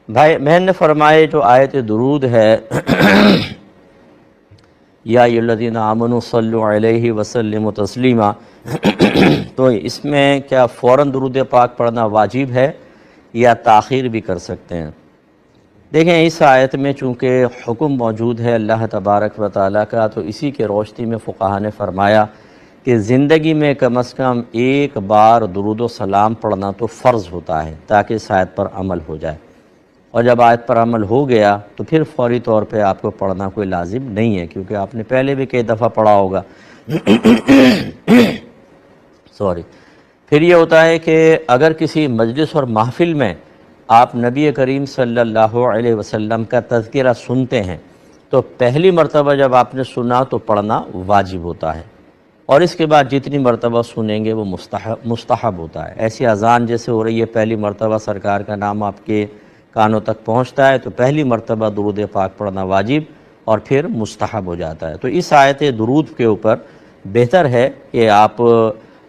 بھائی بہن نے فرمائے جو آیت درود ہے یا ایھا الذین آمنوا صلوا علیہ وسلموا تسلیما، تو اس میں کیا فوراً درود پاک پڑھنا واجب ہے یا تاخیر بھی کر سکتے ہیں؟ دیکھیں اس آیت میں چونکہ حکم موجود ہے اللہ تبارک و تعالیٰ کا، تو اسی کے روشنی میں فقہا نے فرمایا کہ زندگی میں کم از کم ایک بار درود و سلام پڑھنا تو فرض ہوتا ہے تاکہ اس آیت پر عمل ہو جائے، اور جب آیت پر عمل ہو گیا تو پھر فوری طور پہ آپ کو پڑھنا کوئی لازم نہیں ہے، کیونکہ آپ نے پہلے بھی کئی دفعہ پڑھا ہوگا۔ پھر یہ ہوتا ہے کہ اگر کسی مجلس اور محفل میں آپ نبی کریم صلی اللہ علیہ وسلم کا تذکرہ سنتے ہیں تو پہلی مرتبہ جب آپ نے سنا تو پڑھنا واجب ہوتا ہے، اور اس کے بعد جتنی مرتبہ سنیں گے وہ مستحب ہوتا ہے۔ ایسی اذان جیسے ہو رہی ہے، پہلی مرتبہ سرکار کا نام آپ کے کانوں تک پہنچتا ہے تو پہلی مرتبہ درود پاک پڑھنا واجب اور پھر مستحب ہو جاتا ہے۔ تو اس آیت درود کے اوپر بہتر ہے کہ آپ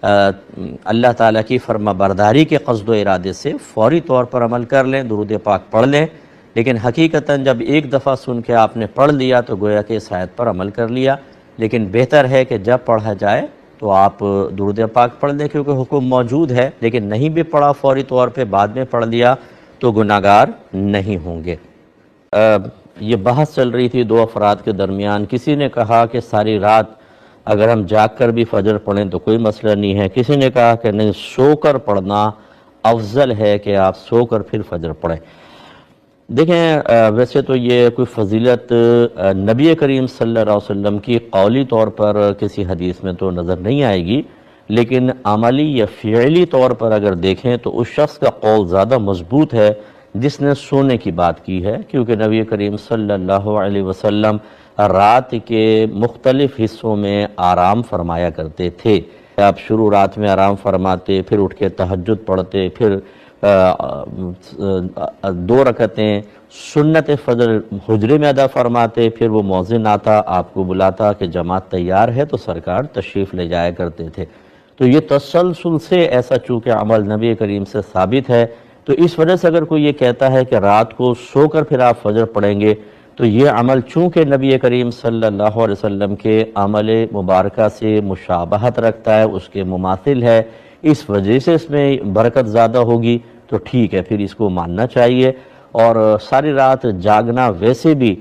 اللہ تعالیٰ کی فرما برداری کے قصد و ارادے سے فوری طور پر عمل کر لیں، درود پاک پڑھ لیں، لیکن حقیقتاً جب ایک دفعہ سن کے آپ نے پڑھ لیا تو گویا کہ اس آیت پر عمل کر لیا، لیکن بہتر ہے کہ جب پڑھا جائے تو آپ درود پاک پڑھ لیں، کیونکہ حکم موجود ہے، لیکن نہیں بھی پڑھا فوری طور پہ بعد میں پڑھ لیا تو گناہگار نہیں ہوں گے۔ یہ بحث چل رہی تھی دو افراد کے درمیان، کسی نے کہا کہ ساری رات اگر ہم جاگ کر بھی فجر پڑھیں تو کوئی مسئلہ نہیں ہے، کسی نے کہا کہ نہیں، سو کر پڑھنا افضل ہے کہ آپ سو کر پھر فجر پڑھیں۔ دیکھیں ویسے تو یہ کوئی فضیلت نبی کریم صلی اللہ علیہ وسلم کی قولی طور پر کسی حدیث میں تو نظر نہیں آئے گی، لیکن عملی یا فعلی طور پر اگر دیکھیں تو اس شخص کا قول زیادہ مضبوط ہے جس نے سونے کی بات کی ہے، کیونکہ نبی کریم صلی اللہ علیہ وسلم رات کے مختلف حصوں میں آرام فرمایا کرتے تھے۔ آپ شروع رات میں آرام فرماتے، پھر اٹھ کے تہجد پڑھتے، پھر 2 رکعتیں سنت فجر حجرے میں ادا فرماتے، پھر وہ مؤذن آتا آپ کو بلاتا کہ جماعت تیار ہے تو سرکار تشریف لے جایا کرتے تھے۔ تو یہ تسلسل سے ایسا چونکہ عمل نبی کریم سے ثابت ہے، تو اس وجہ سے اگر کوئی یہ کہتا ہے کہ رات کو سو کر پھر آپ فجر پڑھیں گے تو یہ عمل چونکہ نبی کریم صلی اللہ علیہ وسلم کے عمل مبارکہ سے مشابہت رکھتا ہے، اس کے مماثل ہے، اس وجہ سے اس میں برکت زیادہ ہوگی، تو ٹھیک ہے، پھر اس کو ماننا چاہیے۔ اور ساری رات جاگنا ویسے بھی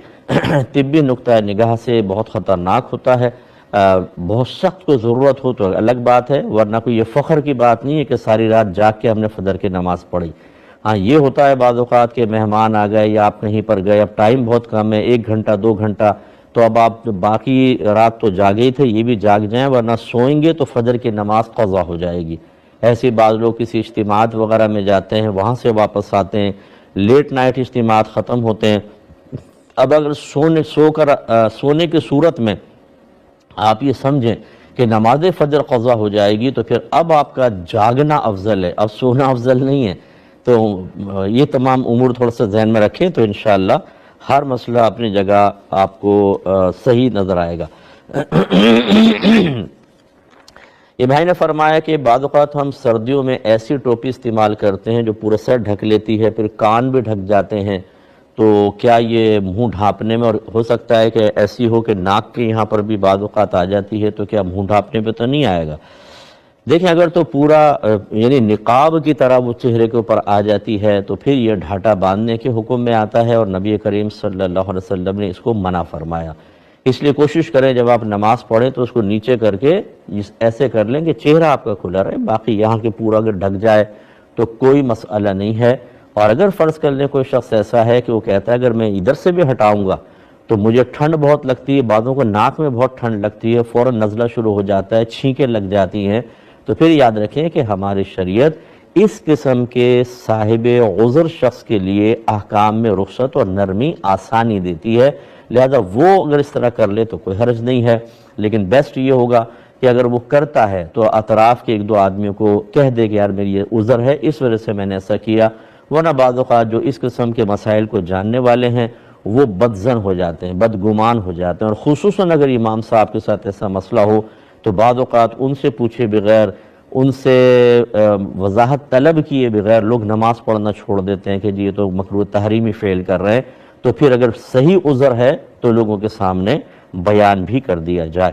طبی نقطہ نگاہ سے بہت خطرناک ہوتا ہے، بہت سخت کو ضرورت ہو تو الگ بات ہے، ورنہ کوئی یہ فخر کی بات نہیں ہے کہ ساری رات جاگ کے ہم نے فجر کی نماز پڑھی۔ ہاں یہ ہوتا ہے بعض اوقات کہ مہمان آ گئے یا آپ کہیں پر گئے، اب ٹائم بہت کم ہے، 1 گھنٹہ 2 گھنٹہ، تو اب آپ باقی رات تو جاگے ہی تھے، یہ بھی جاگ جائیں، ورنہ سوئیں گے تو فجر کی نماز قضا ہو جائے گی۔ ایسے بعض لوگ کسی اجتماعات وغیرہ میں جاتے ہیں، وہاں سے واپس آتے ہیں، لیٹ نائٹ اجتماعات ختم ہوتے ہیں۔ اب اگر سونے کی صورت میں آپ یہ سمجھیں کہ نماز فجر قضا ہو جائے گی تو پھر اب آپ کا جاگنا افضل ہے، اب سونا افضل نہیں ہے۔ تو یہ تمام امور تھوڑا سا ذہن میں رکھیں تو انشاءاللہ ہر مسئلہ اپنی جگہ آپ کو صحیح نظر آئے گا۔ یہ بھائی نے فرمایا کہ بعض اوقات ہم سردیوں میں ایسی ٹوپی استعمال کرتے ہیں جو پورا سر ڈھک لیتی ہے، پھر کان بھی ڈھک جاتے ہیں، تو کیا یہ منہ ڈھانپنے میں، اور ہو سکتا ہے کہ ایسی ہو کہ ناک کے یہاں پر بھی بعض اوقات آ جاتی ہے، تو کیا منہ ڈھانپنے پہ تو نہیں آئے گا؟ دیکھیں اگر تو پورا یعنی نقاب کی طرح وہ چہرے کے اوپر آ جاتی ہے تو پھر یہ ڈھاٹا باندھنے کے حکم میں آتا ہے، اور نبی کریم صلی اللہ علیہ وسلم نے اس کو منع فرمایا۔ اس لیے کوشش کریں جب آپ نماز پڑھیں تو اس کو نیچے کر کے ایسے کر لیں کہ چہرہ آپ کا کھلا رہے، باقی یہاں کے پورا اگر ڈھک جائے تو کوئی مسئلہ نہیں ہے۔ اور اگر فرض کر لیں کوئی شخص ایسا ہے کہ وہ کہتا ہے اگر میں ادھر سے بھی ہٹاؤں گا تو مجھے ٹھنڈ بہت لگتی ہے، بعضوں کو ناک میں بہت ٹھنڈ لگتی ہے، فوراً نزلہ شروع ہو جاتا ہے، چھینکیں لگ جاتی ہیں، تو پھر یاد رکھیں کہ ہماری شریعت اس قسم کے صاحب عذر شخص کے لیے احکام میں رخصت اور نرمی آسانی دیتی ہے، لہذا وہ اگر اس طرح کر لے تو کوئی حرج نہیں ہے، لیکن بیسٹ یہ ہوگا کہ اگر وہ کرتا ہے تو اطراف کے 1-2 آدمیوں کو کہہ دے کہ یار میری یہ عذر ہے، اس وجہ سے میں نے ایسا کیا، ورنہ بعض اوقات جو اس قسم کے مسائل کو جاننے والے ہیں وہ بدظن ہو جاتے ہیں، بدگمان ہو جاتے ہیں، اور خصوصاً اگر امام صاحب کے ساتھ ایسا مسئلہ ہو تو بعض اوقات ان سے پوچھے بغیر ان سے وضاحت طلب کیے بغیر لوگ نماز پڑھنا چھوڑ دیتے ہیں کہ جی یہ تو مکروہ تحریمی فعل کر رہے ہیں، تو پھر اگر صحیح عذر ہے تو لوگوں کے سامنے بیان بھی کر دیا جائے۔